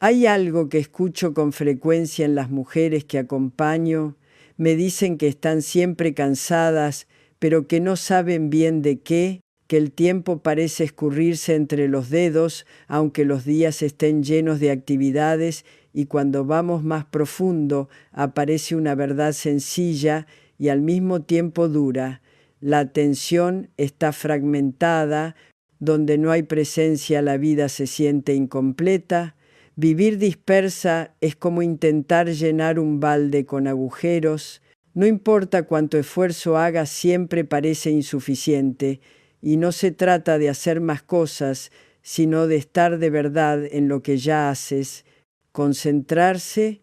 Hay algo que escucho con frecuencia en las mujeres que acompaño. Me dicen que están siempre cansadas, pero que no saben bien de qué, que el tiempo parece escurrirse entre los dedos, aunque los días estén llenos de actividades, y cuando vamos más profundo aparece una verdad sencilla y al mismo tiempo dura. La atención está fragmentada, donde no hay presencia la vida se siente incompleta. Vivir dispersa es como intentar llenar un balde con agujeros. No importa cuánto esfuerzo hagas, siempre parece insuficiente, y no se trata de hacer más cosas, sino de estar de verdad en lo que ya haces. Concentrarse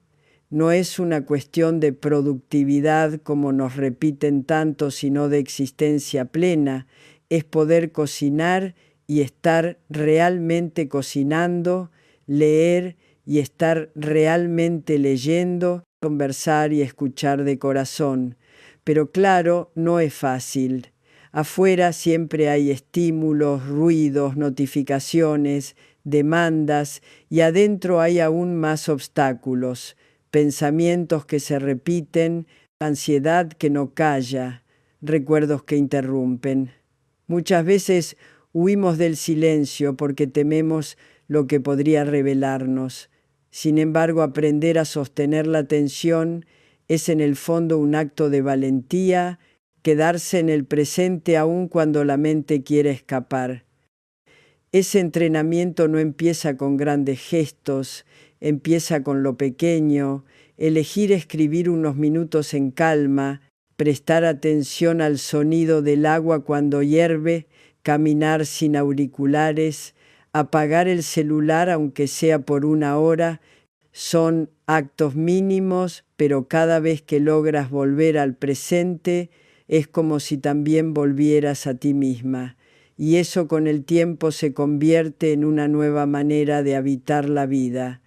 no es una cuestión de productividad como nos repiten tanto, sino de existencia plena. Es poder cocinar y estar realmente cocinando, leer y estar realmente leyendo, conversar y escuchar de corazón. Pero claro, no es fácil. Afuera siempre hay estímulos, ruidos, notificaciones, demandas, y adentro hay aún más obstáculos, pensamientos que se repiten, ansiedad que no calla, recuerdos que interrumpen. Muchas veces huimos del silencio porque tememos lo que podría revelarnos. Sin embargo, aprender a sostener la atención es en el fondo un acto de valentía, quedarse en el presente aun cuando la mente quiere escapar. Ese entrenamiento no empieza con grandes gestos, empieza con lo pequeño, elegir escribir unos minutos en calma, prestar atención al sonido del agua cuando hierve, caminar sin auriculares, apagar el celular aunque sea por una hora. Son actos mínimos, pero cada vez que logras volver al presente, es como si también volvieras a ti misma. Y eso con el tiempo se convierte en una nueva manera de habitar la vida.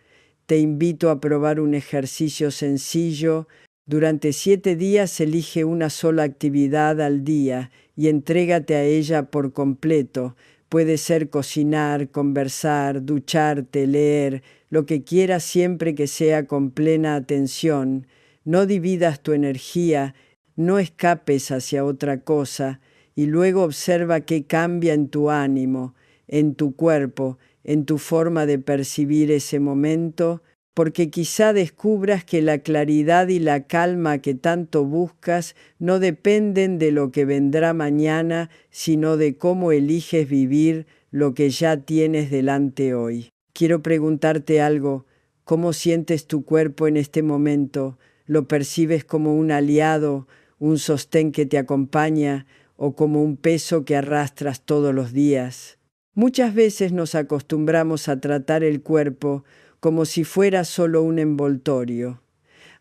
Te invito a probar un ejercicio sencillo. Durante 7 días elige una sola actividad al día y entrégate a ella por completo. Puede ser cocinar, conversar, ducharte, leer, lo que quieras siempre que sea con plena atención. No dividas tu energía, no escapes hacia otra cosa, y luego observa qué cambia en tu ánimo, en tu cuerpo, en tu forma de percibir ese momento, porque quizá descubras que la claridad y la calma que tanto buscas no dependen de lo que vendrá mañana, sino de cómo eliges vivir lo que ya tienes delante hoy. Quiero preguntarte algo. ¿Cómo sientes tu cuerpo en este momento? ¿Lo percibes como un aliado, un sostén que te acompaña, o como un peso que arrastras todos los días? Muchas veces nos acostumbramos a tratar el cuerpo como si fuera solo un envoltorio,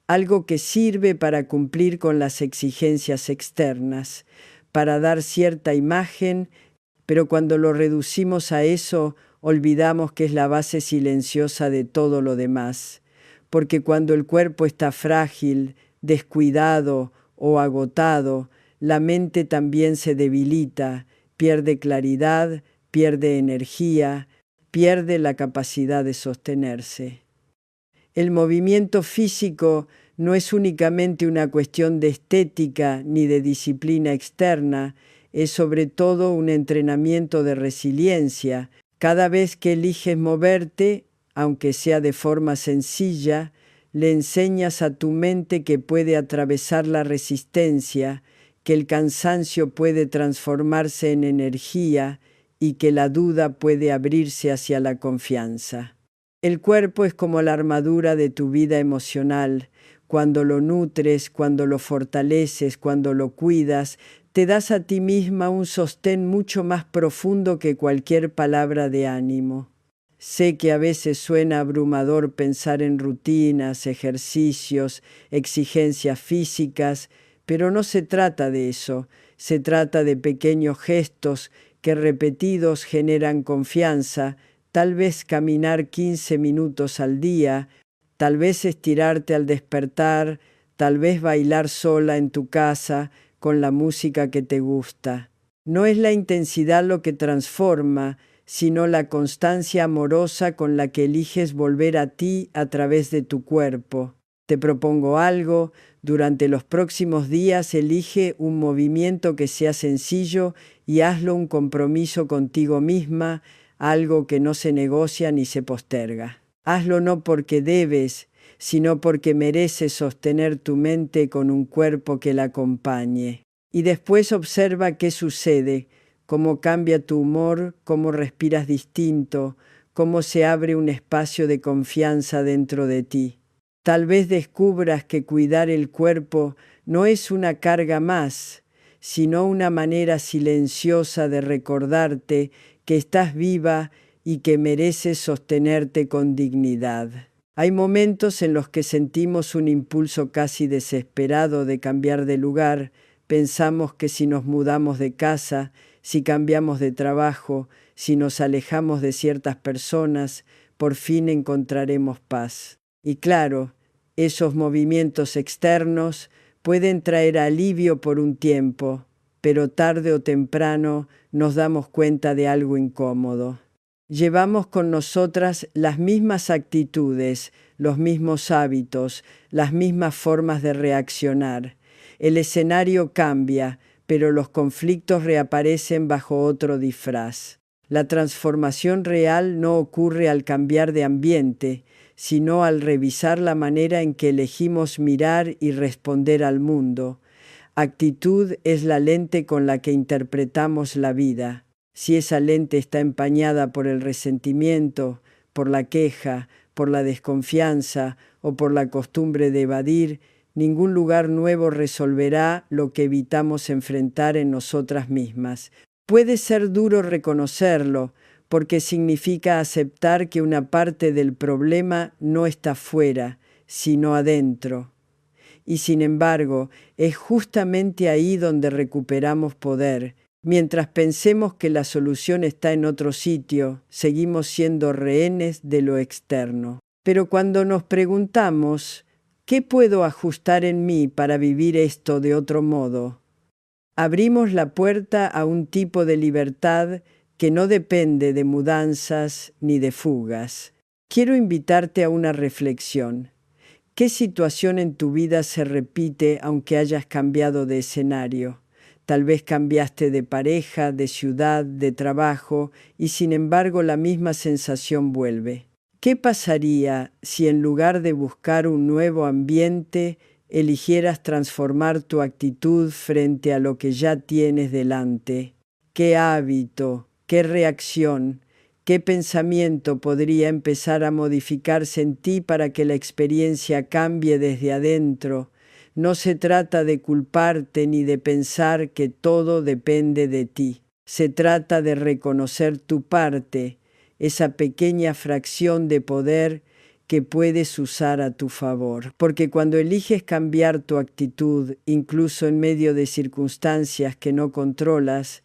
algo que sirve para cumplir con las exigencias externas, para dar cierta imagen, pero cuando lo reducimos a eso, olvidamos que es la base silenciosa de todo lo demás, porque cuando el cuerpo está frágil, descuidado o agotado, la mente también se debilita, pierde claridad, pierde energía, pierde la capacidad de sostenerse. El movimiento físico no es únicamente una cuestión de estética ni de disciplina externa, es sobre todo un entrenamiento de resiliencia. Cada vez que eliges moverte, aunque sea de forma sencilla, le enseñas a tu mente que puede atravesar la resistencia, que el cansancio puede transformarse en energía y que la duda puede abrirse hacia la confianza. El cuerpo es como la armadura de tu vida emocional. Cuando lo nutres, cuando lo fortaleces, cuando lo cuidas, te das a ti misma un sostén mucho más profundo que cualquier palabra de ánimo. Sé que a veces suena abrumador pensar en rutinas, ejercicios, exigencias físicas, pero no se trata de eso. Se trata de pequeños gestos que repetidos generan confianza. Tal vez caminar 15 minutos al día, tal vez estirarte al despertar, tal vez bailar sola en tu casa con la música que te gusta. No es la intensidad lo que transforma, sino la constancia amorosa con la que eliges volver a ti a través de tu cuerpo. Te propongo algo: durante los próximos días elige un movimiento que sea sencillo y hazlo un compromiso contigo misma, algo que no se negocia ni se posterga. Hazlo no porque debes, sino porque mereces sostener tu mente con un cuerpo que la acompañe. Y después observa qué sucede, cómo cambia tu humor, cómo respiras distinto, cómo se abre un espacio de confianza dentro de ti. Tal vez descubras que cuidar el cuerpo no es una carga más, sino una manera silenciosa de recordarte que estás viva y que mereces sostenerte con dignidad. Hay momentos en los que sentimos un impulso casi desesperado de cambiar de lugar. Pensamos que si nos mudamos de casa, si cambiamos de trabajo, si nos alejamos de ciertas personas, por fin encontraremos paz. Y claro, esos movimientos externos pueden traer alivio por un tiempo, pero tarde o temprano nos damos cuenta de algo incómodo. Llevamos con nosotras las mismas actitudes, los mismos hábitos, las mismas formas de reaccionar. El escenario cambia, pero los conflictos reaparecen bajo otro disfraz. La transformación real no ocurre al cambiar de ambiente, sino al revisar la manera en que elegimos mirar y responder al mundo. Actitud es la lente con la que interpretamos la vida. Si esa lente está empañada por el resentimiento, por la queja, por la desconfianza o por la costumbre de evadir, ningún lugar nuevo resolverá lo que evitamos enfrentar en nosotras mismas. Puede ser duro reconocerlo, porque significa aceptar que una parte del problema no está fuera, sino adentro. Y sin embargo, es justamente ahí donde recuperamos poder. Mientras pensemos que la solución está en otro sitio, seguimos siendo rehenes de lo externo. Pero cuando nos preguntamos, ¿qué puedo ajustar en mí para vivir esto de otro modo?, abrimos la puerta a un tipo de libertad que no depende de mudanzas ni de fugas. Quiero invitarte a una reflexión. ¿Qué situación en tu vida se repite aunque hayas cambiado de escenario? Tal vez cambiaste de pareja, de ciudad, de trabajo, y sin embargo la misma sensación vuelve. ¿Qué pasaría si en lugar de buscar un nuevo ambiente, eligieras transformar tu actitud frente a lo que ya tienes delante? ¿Qué hábito, qué reacción, qué pensamiento podría empezar a modificarse en ti para que la experiencia cambie desde adentro? No se trata de culparte ni de pensar que todo depende de ti. Se trata de reconocer tu parte, esa pequeña fracción de poder que puedes usar a tu favor. Porque cuando eliges cambiar tu actitud, incluso en medio de circunstancias que no controlas,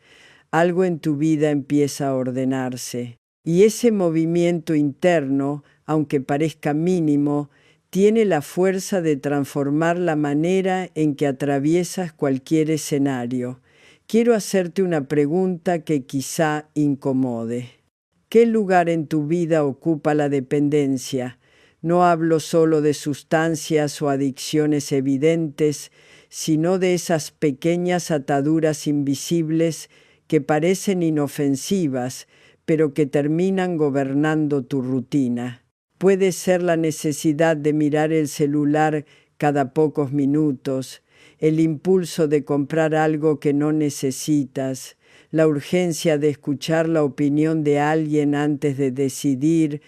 algo en tu vida empieza a ordenarse. Y ese movimiento interno, aunque parezca mínimo, tiene la fuerza de transformar la manera en que atraviesas cualquier escenario. Quiero hacerte una pregunta que quizá incomode. ¿Qué lugar en tu vida ocupa la dependencia? No hablo solo de sustancias o adicciones evidentes, sino de esas pequeñas ataduras invisibles que parecen inofensivas, pero que terminan gobernando tu rutina. Puede ser la necesidad de mirar el celular cada pocos minutos, el impulso de comprar algo que no necesitas, la urgencia de escuchar la opinión de alguien antes de decidir,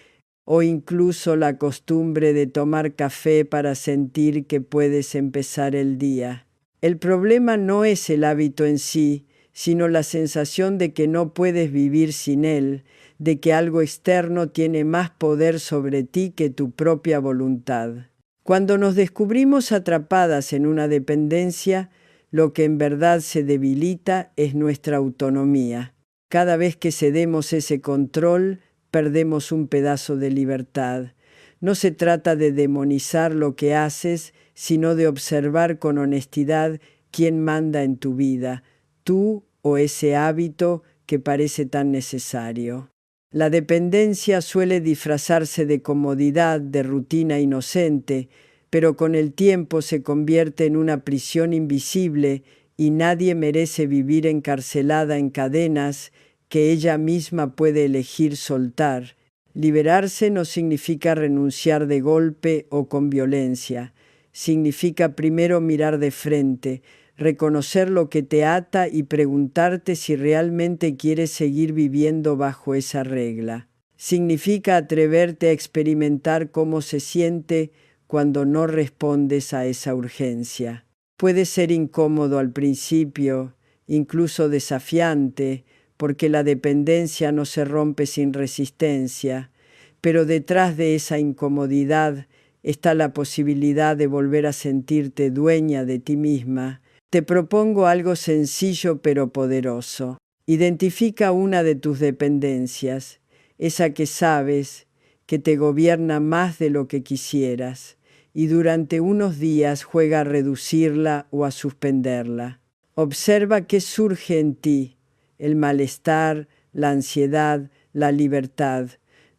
o incluso la costumbre de tomar café para sentir que puedes empezar el día. El problema no es el hábito en sí, sino la sensación de que no puedes vivir sin él, de que algo externo tiene más poder sobre ti que tu propia voluntad. Cuando nos descubrimos atrapadas en una dependencia, lo que en verdad se debilita es nuestra autonomía. Cada vez que cedemos ese control, perdemos un pedazo de libertad. No se trata de demonizar lo que haces, sino de observar con honestidad quién manda en tu vida, tú o ese hábito que parece tan necesario. La dependencia suele disfrazarse de comodidad, de rutina inocente, pero con el tiempo se convierte en una prisión invisible y nadie merece vivir encarcelada en cadenas que ella misma puede elegir soltar. Liberarse no significa renunciar de golpe o con violencia. Significa primero mirar de frente, reconocer lo que te ata y preguntarte si realmente quieres seguir viviendo bajo esa regla. Significa atreverte a experimentar cómo se siente cuando no respondes a esa urgencia. Puede ser incómodo al principio, incluso desafiante, porque la dependencia no se rompe sin resistencia, pero detrás de esa incomodidad está la posibilidad de volver a sentirte dueña de ti misma. Te propongo algo sencillo pero poderoso. Identifica una de tus dependencias, esa que sabes que te gobierna más de lo que quisieras, y durante unos días juega a reducirla o a suspenderla. Observa qué surge en ti: el malestar, la ansiedad, la libertad.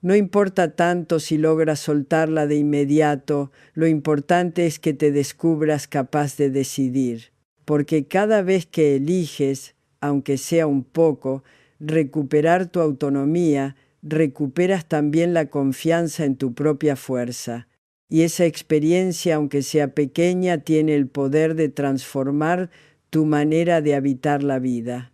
No importa tanto si logras soltarla de inmediato, lo importante es que te descubras capaz de decidir. Porque cada vez que eliges, aunque sea un poco, recuperar tu autonomía, recuperas también la confianza en tu propia fuerza. Y esa experiencia, aunque sea pequeña, tiene el poder de transformar tu manera de habitar la vida.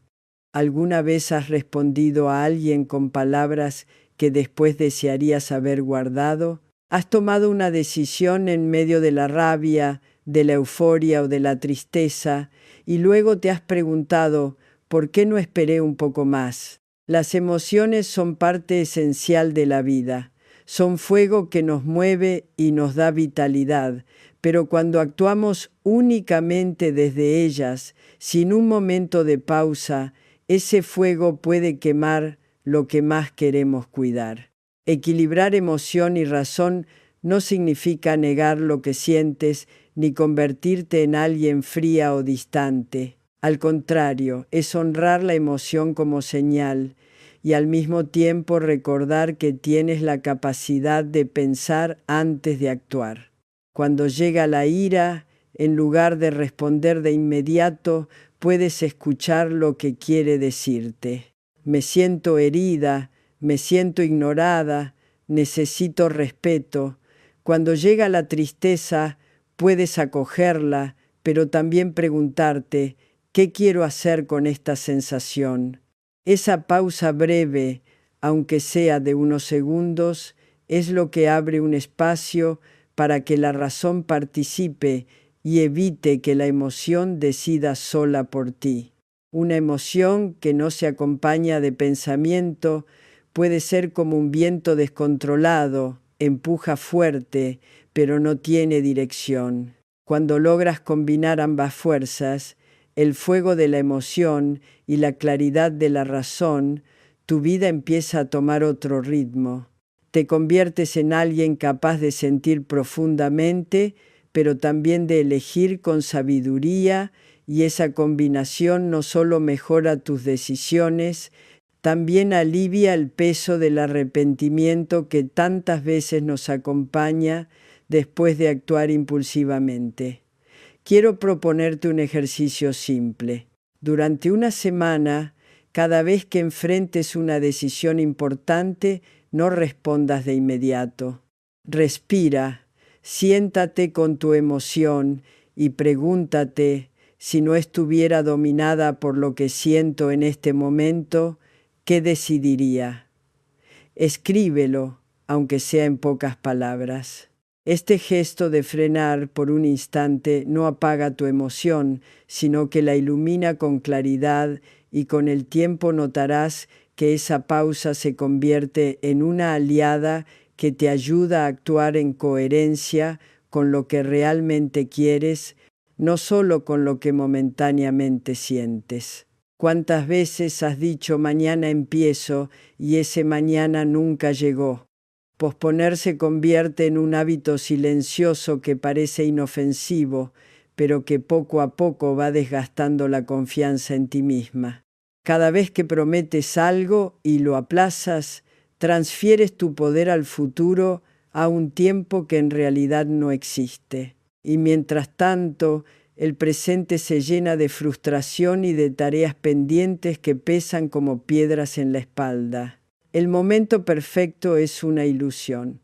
¿Alguna vez has respondido a alguien con palabras que después desearías haber guardado? ¿Has tomado una decisión en medio de la rabia, de la euforia o de la tristeza, y luego te has preguntado, ¿por qué no esperé un poco más? Las emociones son parte esencial de la vida. Son fuego que nos mueve y nos da vitalidad, pero cuando actuamos únicamente desde ellas, sin un momento de pausa, ese fuego puede quemar lo que más queremos cuidar. Equilibrar emoción y razón no significa negar lo que sientes ni convertirte en alguien fría o distante. Al contrario, es honrar la emoción como señal y al mismo tiempo recordar que tienes la capacidad de pensar antes de actuar. Cuando llega la ira, en lugar de responder de inmediato, puedes escuchar lo que quiere decirte. Me siento herida, me siento ignorada, necesito respeto. Cuando llega la tristeza, puedes acogerla, pero también preguntarte, ¿qué quiero hacer con esta sensación? Esa pausa breve, aunque sea de unos segundos, es lo que abre un espacio para que la razón participe y evite que la emoción decida sola por ti. Una emoción que no se acompaña de pensamiento puede ser como un viento descontrolado, empuja fuerte, pero no tiene dirección. Cuando logras combinar ambas fuerzas, el fuego de la emoción y la claridad de la razón, tu vida empieza a tomar otro ritmo. Te conviertes en alguien capaz de sentir profundamente, pero también de elegir con sabiduría, y esa combinación no solo mejora tus decisiones, también alivia el peso del arrepentimiento que tantas veces nos acompaña después de actuar impulsivamente. Quiero proponerte un ejercicio simple. Durante una semana, cada vez que enfrentes una decisión importante, no respondas de inmediato. Respira, siéntate con tu emoción y pregúntate, si no estuviera dominada por lo que siento en este momento, ¿qué decidiría? Escríbelo, aunque sea en pocas palabras. Este gesto de frenar por un instante no apaga tu emoción, sino que la ilumina con claridad, y con el tiempo notarás que esa pausa se convierte en una aliada que te ayuda a actuar en coherencia con lo que realmente quieres, no solo con lo que momentáneamente sientes. ¿Cuántas veces has dicho mañana empiezo y ese mañana nunca llegó? Posponer se convierte en un hábito silencioso que parece inofensivo, pero que poco a poco va desgastando la confianza en ti misma. Cada vez que prometes algo y lo aplazas, transfieres tu poder al futuro a un tiempo que en realidad no existe. Y mientras tanto, el presente se llena de frustración y de tareas pendientes que pesan como piedras en la espalda. El momento perfecto es una ilusión.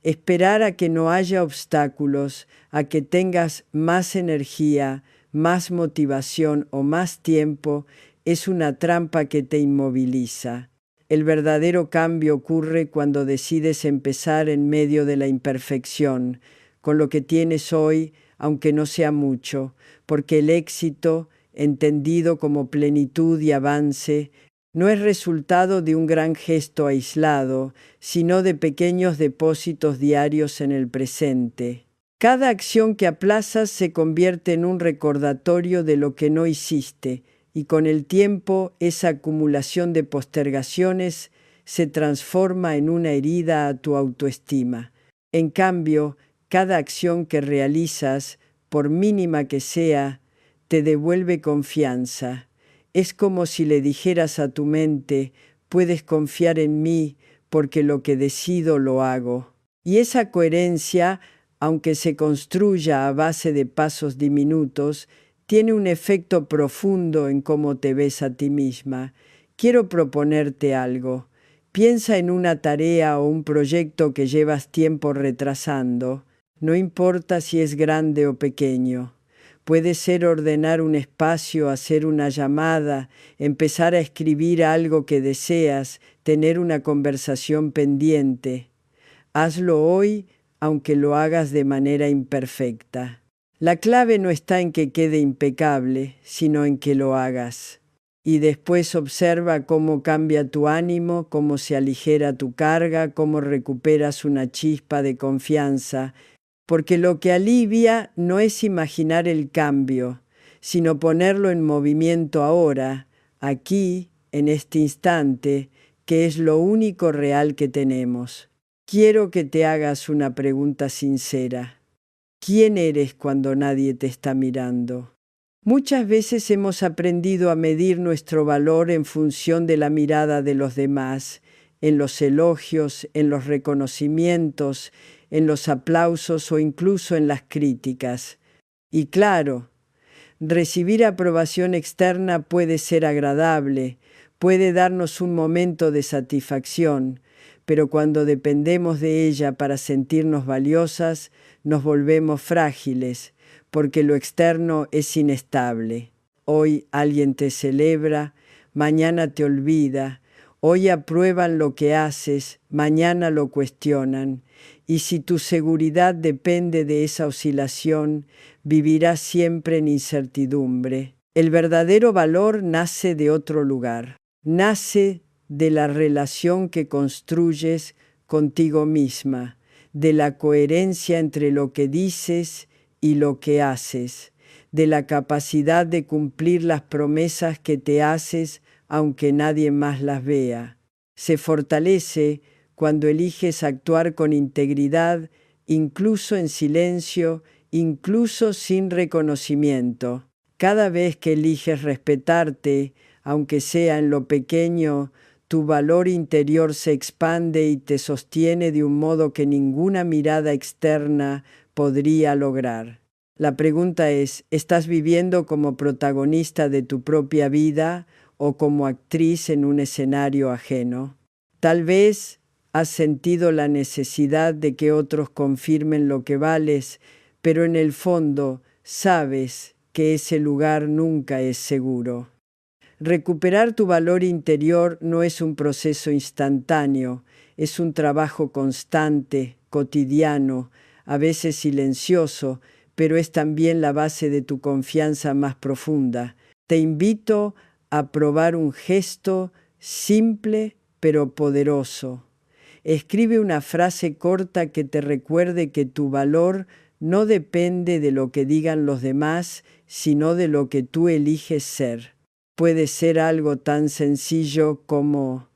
Esperar a que no haya obstáculos, a que tengas más energía, más motivación o más tiempo, es una trampa que te inmoviliza. El verdadero cambio ocurre cuando decides empezar en medio de la imperfección, con lo que tienes hoy, aunque no sea mucho, porque el éxito, entendido como plenitud y avance, no es resultado de un gran gesto aislado, sino de pequeños depósitos diarios en el presente. Cada acción que aplazas se convierte en un recordatorio de lo que no hiciste, y con el tiempo esa acumulación de postergaciones se transforma en una herida a tu autoestima. En cambio, cada acción que realizas, por mínima que sea, te devuelve confianza. Es como si le dijeras a tu mente: puedes confiar en mí porque lo que decido lo hago. Y esa coherencia, aunque se construya a base de pasos diminutos, tiene un efecto profundo en cómo te ves a ti misma. Quiero proponerte algo. Piensa en una tarea o un proyecto que llevas tiempo retrasando. No importa si es grande o pequeño. Puede ser ordenar un espacio, hacer una llamada, empezar a escribir algo que deseas, tener una conversación pendiente. Hazlo hoy, aunque lo hagas de manera imperfecta. La clave no está en que quede impecable, sino en que lo hagas. Y después observa cómo cambia tu ánimo, cómo se aligera tu carga, cómo recuperas una chispa de confianza, porque lo que alivia no es imaginar el cambio, sino ponerlo en movimiento ahora, aquí, en este instante, que es lo único real que tenemos. Quiero que te hagas una pregunta sincera. ¿Quién eres cuando nadie te está mirando? Muchas veces hemos aprendido a medir nuestro valor en función de la mirada de los demás, en los elogios, en los reconocimientos, en los aplausos o incluso en las críticas. Y claro, recibir aprobación externa puede ser agradable, puede darnos un momento de satisfacción, pero cuando dependemos de ella para sentirnos valiosas, nos volvemos frágiles, porque lo externo es inestable. Hoy alguien te celebra, mañana te olvida. Hoy aprueban lo que haces, mañana lo cuestionan. Y si tu seguridad depende de esa oscilación, vivirás siempre en incertidumbre. El verdadero valor nace de otro lugar. Nace de la relación que construyes contigo misma, de la coherencia entre lo que dices y lo que haces, de la capacidad de cumplir las promesas que te haces aunque nadie más las vea. Se fortalece cuando eliges actuar con integridad, incluso en silencio, incluso sin reconocimiento. Cada vez que eliges respetarte, aunque sea en lo pequeño, tu valor interior se expande y te sostiene de un modo que ninguna mirada externa podría lograr. La pregunta es: ¿estás viviendo como protagonista de tu propia vida o como actriz en un escenario ajeno? Tal vez has sentido la necesidad de que otros confirmen lo que vales, pero en el fondo sabes que ese lugar nunca es seguro. Recuperar tu valor interior no es un proceso instantáneo, es un trabajo constante, cotidiano, a veces silencioso, pero es también la base de tu confianza más profunda. Te invito a probar un gesto simple pero poderoso. Escribe una frase corta que te recuerde que tu valor no depende de lo que digan los demás, sino de lo que tú eliges ser. Puede ser algo tan sencillo como: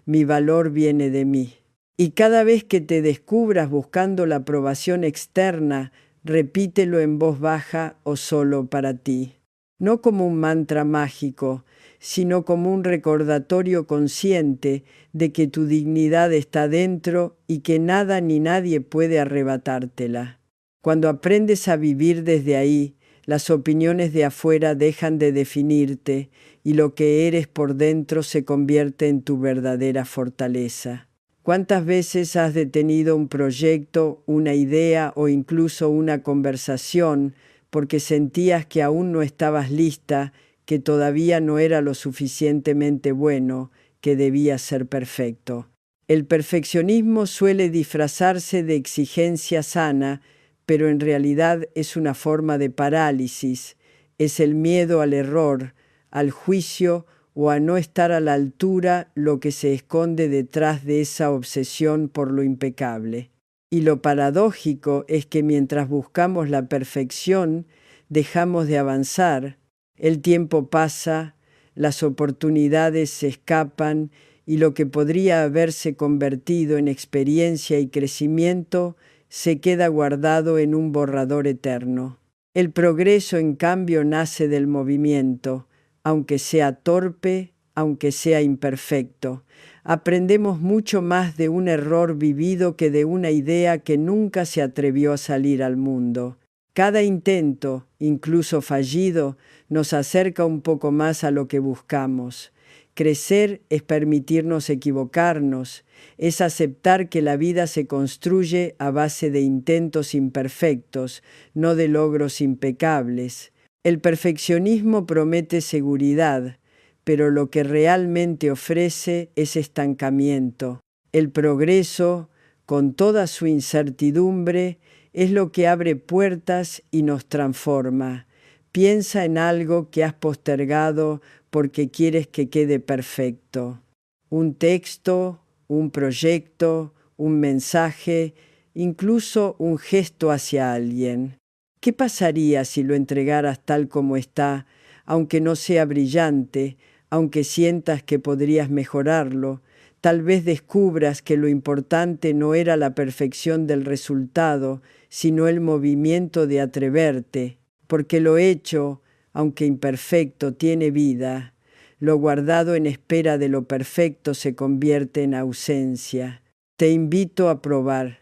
mi valor viene de mí. Y cada vez que te descubras buscando la aprobación externa, repítelo en voz baja o solo para ti. no como un mantra mágico, sino como un recordatorio consciente de que tu dignidad está dentro y que nada ni nadie puede arrebatártela. Cuando aprendes a vivir desde ahí, las opiniones de afuera dejan de definirte y lo que eres por dentro se convierte en tu verdadera fortaleza. ¿Cuántas veces has detenido un proyecto, una idea o incluso una conversación porque sentías que aún no estabas lista, que todavía no era lo suficientemente bueno, que debía ser perfecto? El perfeccionismo suele disfrazarse de exigencia sana, pero en realidad es una forma de parálisis, es el miedo al error, al juicio o a no estar a la altura lo que se esconde detrás de esa obsesión por lo impecable. Y lo paradójico es que mientras buscamos la perfección, dejamos de avanzar, el tiempo pasa, las oportunidades se escapan y lo que podría haberse convertido en experiencia y crecimiento se queda guardado en un borrador eterno. El progreso, en cambio, nace del movimiento, aunque sea torpe, aunque sea imperfecto. Aprendemos mucho más de un error vivido que de una idea que nunca se atrevió a salir al mundo. Cada intento, incluso fallido, nos acerca un poco más a lo que buscamos. Crecer es permitirnos equivocarnos, es aceptar que la vida se construye a base de intentos imperfectos, no de logros impecables. El perfeccionismo promete seguridad, pero lo que realmente ofrece es estancamiento. El progreso, con toda su incertidumbre, es lo que abre puertas y nos transforma. Piensa en algo que has postergado porque quieres que quede perfecto. Un texto, un proyecto, un mensaje, incluso un gesto hacia alguien. ¿Qué pasaría si lo entregaras tal como está, aunque no sea brillante, aunque sientas que podrías mejorarlo? Tal vez descubras que lo importante no era la perfección del resultado, sino el movimiento de atreverte, porque lo hecho, aunque imperfecto, tiene vida. Lo guardado en espera de lo perfecto se convierte en ausencia. Te invito a probar.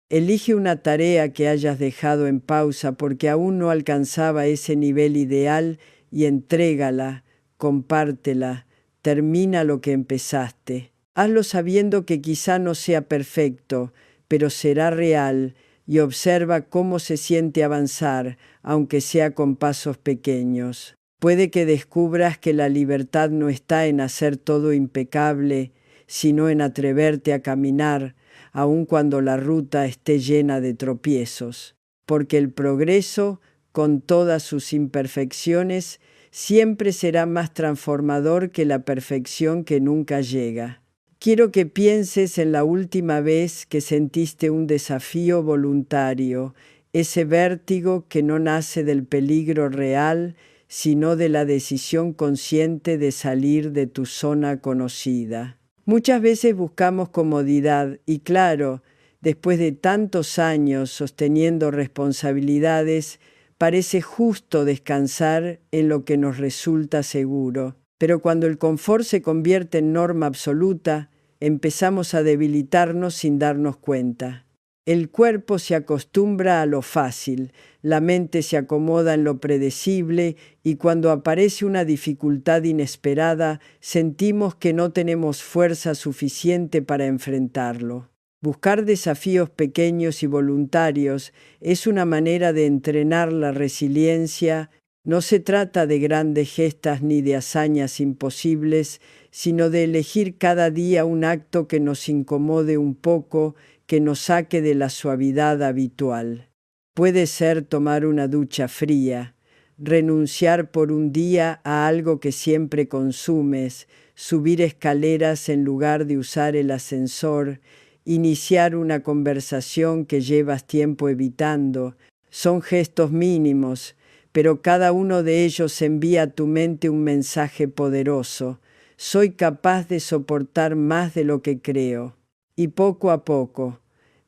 Elige una tarea que hayas dejado en pausa porque aún no alcanzaba ese nivel ideal y entrégala, compártela, termina lo que empezaste. Hazlo sabiendo que quizá no sea perfecto, pero será real, y observa cómo se siente avanzar, aunque sea con pasos pequeños. Puede que descubras que la libertad no está en hacer todo impecable, sino en atreverte a caminar, aun cuando la ruta esté llena de tropiezos, porque el progreso, con todas sus imperfecciones, siempre será más transformador que la perfección que nunca llega. Quiero que pienses en la última vez que sentiste un desafío voluntario, ese vértigo que no nace del peligro real, sino de la decisión consciente de salir de tu zona conocida. Muchas veces buscamos comodidad y claro, después de tantos años sosteniendo responsabilidades, parece justo descansar en lo que nos resulta seguro. Pero cuando el confort se convierte en norma absoluta, empezamos a debilitarnos sin darnos cuenta. El cuerpo se acostumbra a lo fácil, la mente se acomoda en lo predecible y cuando aparece una dificultad inesperada, sentimos que no tenemos fuerza suficiente para enfrentarlo. Buscar desafíos pequeños y voluntarios es una manera de entrenar la resiliencia. No se trata de grandes gestas ni de hazañas imposibles, sino de elegir cada día un acto que nos incomode un poco, que nos saque de la suavidad habitual. Puede ser tomar una ducha fría, renunciar por un día a algo que siempre consumes, subir escaleras en lugar de usar el ascensor, iniciar una conversación que llevas tiempo evitando. Son gestos mínimos, pero cada uno de ellos envía a tu mente un mensaje poderoso. Soy capaz de soportar más de lo que creo. Y poco a poco,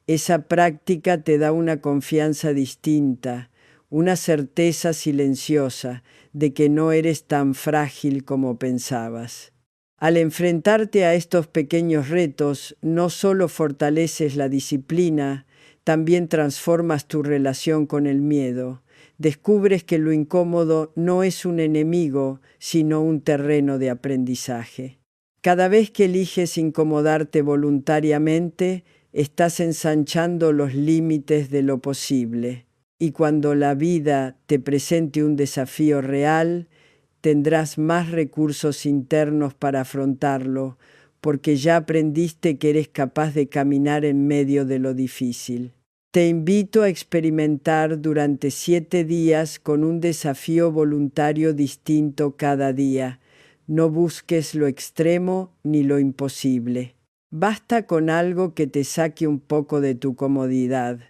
esa práctica te da una confianza distinta, una certeza silenciosa de que no eres tan frágil como pensabas. Al enfrentarte a estos pequeños retos, no solo fortaleces la disciplina, también transformas tu relación con el miedo. Descubres que lo incómodo no es un enemigo, sino un terreno de aprendizaje. Cada vez que eliges incomodarte voluntariamente, estás ensanchando los límites de lo posible. Y cuando la vida te presente un desafío real, tendrás más recursos internos para afrontarlo, porque ya aprendiste que eres capaz de caminar en medio de lo difícil. Te invito a experimentar durante 7 días con un desafío voluntario distinto cada día. No busques lo extremo ni lo imposible. Basta con algo que te saque un poco de tu comodidad.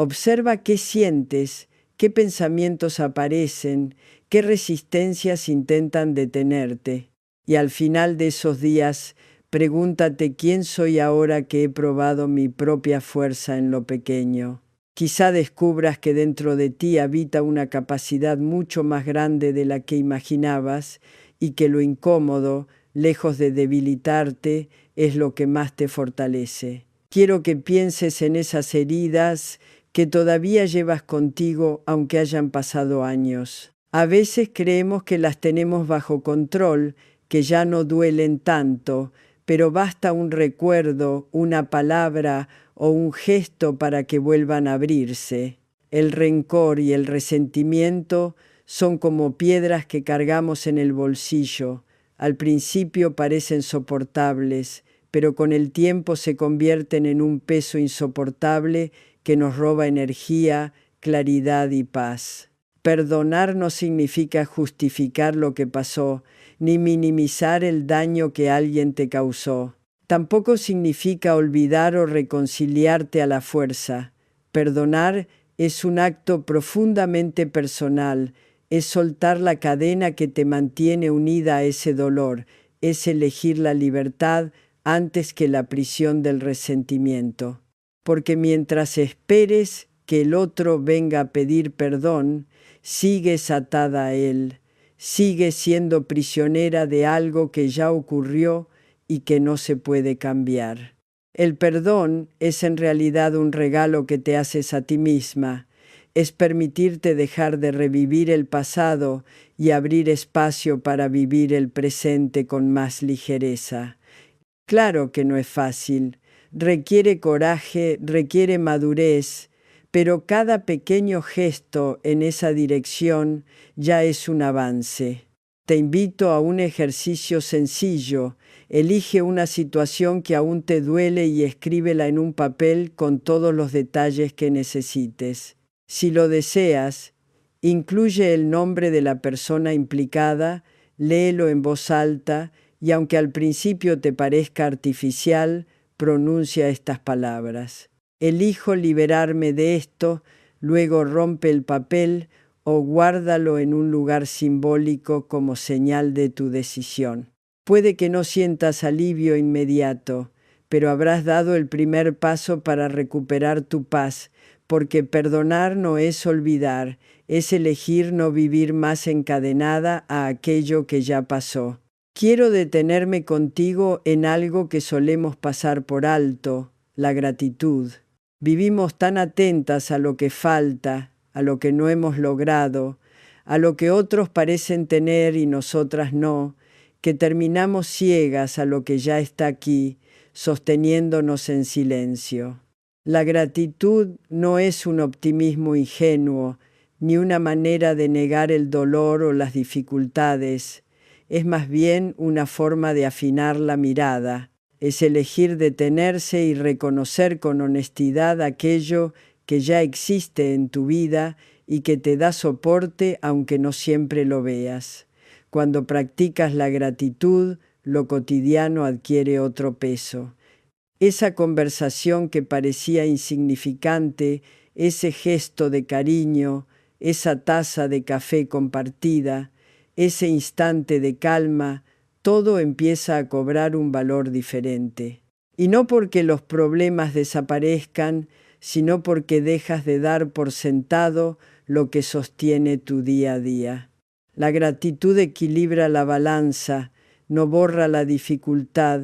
Observa qué sientes, qué pensamientos aparecen, qué resistencias intentan detenerte. Y al final de esos días, pregúntate quién soy ahora que he probado mi propia fuerza en lo pequeño. Quizá descubras que dentro de ti habita una capacidad mucho más grande de la que imaginabas y que lo incómodo, lejos de debilitarte, es lo que más te fortalece. Quiero que pienses en esas heridas que todavía llevas contigo aunque hayan pasado años. A veces creemos que las tenemos bajo control, que ya no duelen tanto, pero basta un recuerdo, una palabra o un gesto para que vuelvan a abrirse. El rencor y el resentimiento son como piedras que cargamos en el bolsillo. Al principio parecen soportables, pero con el tiempo se convierten en un peso insoportable que nos roba energía, claridad y paz. Perdonar no significa justificar lo que pasó, ni minimizar el daño que alguien te causó. Tampoco significa olvidar o reconciliarte a la fuerza. Perdonar es un acto profundamente personal, es soltar la cadena que te mantiene unida a ese dolor, es elegir la libertad antes que la prisión del resentimiento. Porque mientras esperes que el otro venga a pedir perdón, sigues atada a él, sigues siendo prisionera de algo que ya ocurrió y que no se puede cambiar. El perdón es en realidad un regalo que te haces a ti misma, es permitirte dejar de revivir el pasado y abrir espacio para vivir el presente con más ligereza. Claro que no es fácil, requiere coraje, requiere madurez, pero cada pequeño gesto en esa dirección ya es un avance. Te invito a un ejercicio sencillo. Elige una situación que aún te duele y escríbela en un papel con todos los detalles que necesites. Si lo deseas, incluye el nombre de la persona implicada, léelo en voz alta y aunque al principio te parezca artificial, pronuncia estas palabras. Elijo liberarme de esto, luego rompe el papel o guárdalo en un lugar simbólico como señal de tu decisión. Puede que no sientas alivio inmediato, pero habrás dado el primer paso para recuperar tu paz, porque perdonar no es olvidar, es elegir no vivir más encadenada a aquello que ya pasó. Quiero detenerme contigo en algo que solemos pasar por alto, la gratitud. Vivimos tan atentas a lo que falta, a lo que no hemos logrado, a lo que otros parecen tener y nosotras no, que terminamos ciegas a lo que ya está aquí, sosteniéndonos en silencio. La gratitud no es un optimismo ingenuo, ni una manera de negar el dolor o las dificultades. Es más bien una forma de afinar la mirada, es elegir detenerse y reconocer con honestidad aquello que ya existe en tu vida y que te da soporte aunque no siempre lo veas. Cuando practicas la gratitud, lo cotidiano adquiere otro peso. Esa conversación que parecía insignificante, ese gesto de cariño, esa taza de café compartida, ese instante de calma, todo empieza a cobrar un valor diferente. Y no porque los problemas desaparezcan, sino porque dejas de dar por sentado lo que sostiene tu día a día. La gratitud equilibra la balanza, no borra la dificultad,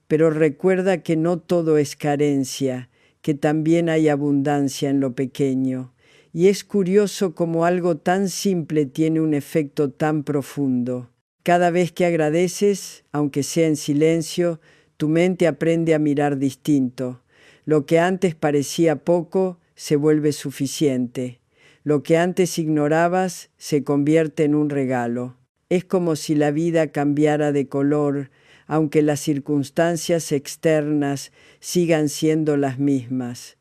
pero recuerda que no todo es carencia, que también hay abundancia en lo pequeño. Y es curioso cómo algo tan simple tiene un efecto tan profundo. Cada vez que agradeces, aunque sea en silencio, tu mente aprende a mirar distinto. Lo que antes parecía poco se vuelve suficiente. Lo que antes ignorabas se convierte en un regalo. Es como si la vida cambiara de color, aunque las circunstancias externas sigan siendo las mismas.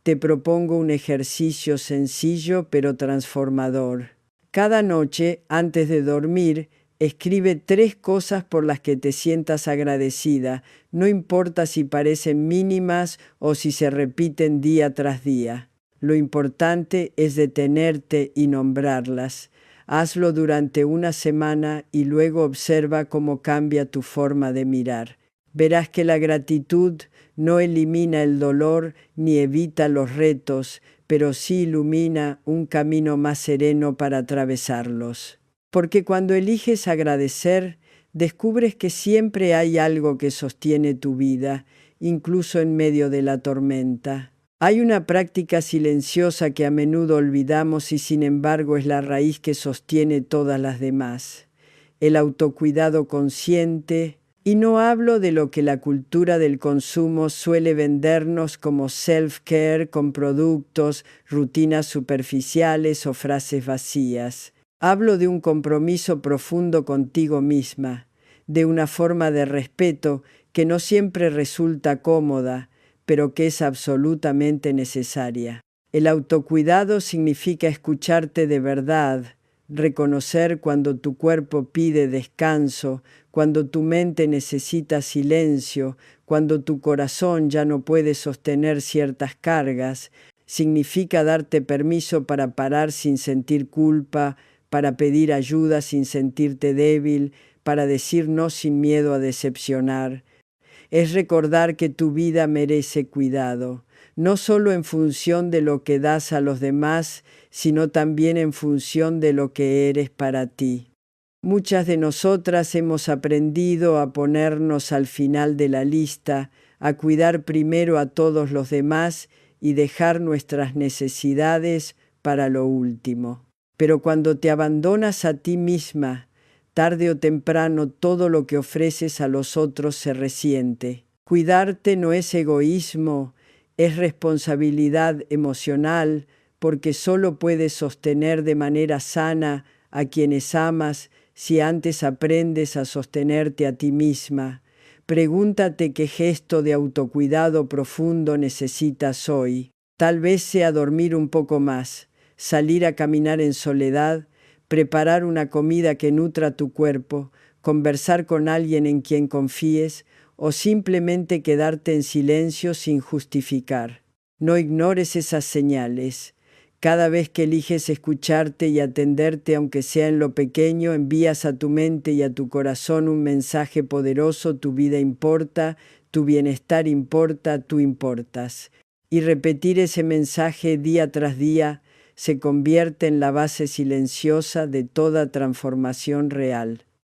Te propongo un ejercicio sencillo pero transformador. Cada noche, antes de dormir, escribe 3 cosas por las que te sientas agradecida, no importa si parecen mínimas o si se repiten día tras día. Lo importante es detenerte y nombrarlas. Hazlo durante una semana y luego observa cómo cambia tu forma de mirar. Verás que la gratitud no elimina el dolor ni evita los retos, pero sí ilumina un camino más sereno para atravesarlos. Porque cuando eliges agradecer, descubres que siempre hay algo que sostiene tu vida, incluso en medio de la tormenta. Hay una práctica silenciosa que a menudo olvidamos y sin embargo es la raíz que sostiene todas las demás. El autocuidado consciente, y no hablo de lo que la cultura del consumo suele vendernos como self-care con productos, rutinas superficiales o frases vacías. Hablo de un compromiso profundo contigo misma, de una forma de respeto que no siempre resulta cómoda, pero que es absolutamente necesaria. El autocuidado significa escucharte de verdad, reconocer cuando tu cuerpo pide descanso, cuando tu mente necesita silencio, cuando tu corazón ya no puede sostener ciertas cargas. Significa darte permiso para parar sin sentir culpa, para pedir ayuda sin sentirte débil, para decir no sin miedo a decepcionar. Es recordar que tu vida merece cuidado, no solo en función de lo que das a los demás, sino también en función de lo que eres para ti. Muchas de nosotras hemos aprendido a ponernos al final de la lista, a cuidar primero a todos los demás y dejar nuestras necesidades para lo último. Pero cuando te abandonas a ti misma, tarde o temprano todo lo que ofreces a los otros se resiente. Cuidarte no es egoísmo, es responsabilidad emocional, porque solo puedes sostener de manera sana a quienes amas si antes aprendes a sostenerte a ti misma. Pregúntate qué gesto de autocuidado profundo necesitas hoy. Tal vez sea dormir un poco más, salir a caminar en soledad, preparar una comida que nutra tu cuerpo, conversar con alguien en quien confíes o simplemente quedarte en silencio sin justificar. No ignores esas señales. Cada vez que eliges escucharte y atenderte, aunque sea en lo pequeño, envías a tu mente y a tu corazón un mensaje poderoso: tu vida importa, tu bienestar importa, tú importas. Y repetir ese mensaje día tras día se convierte en la base silenciosa de toda transformación real.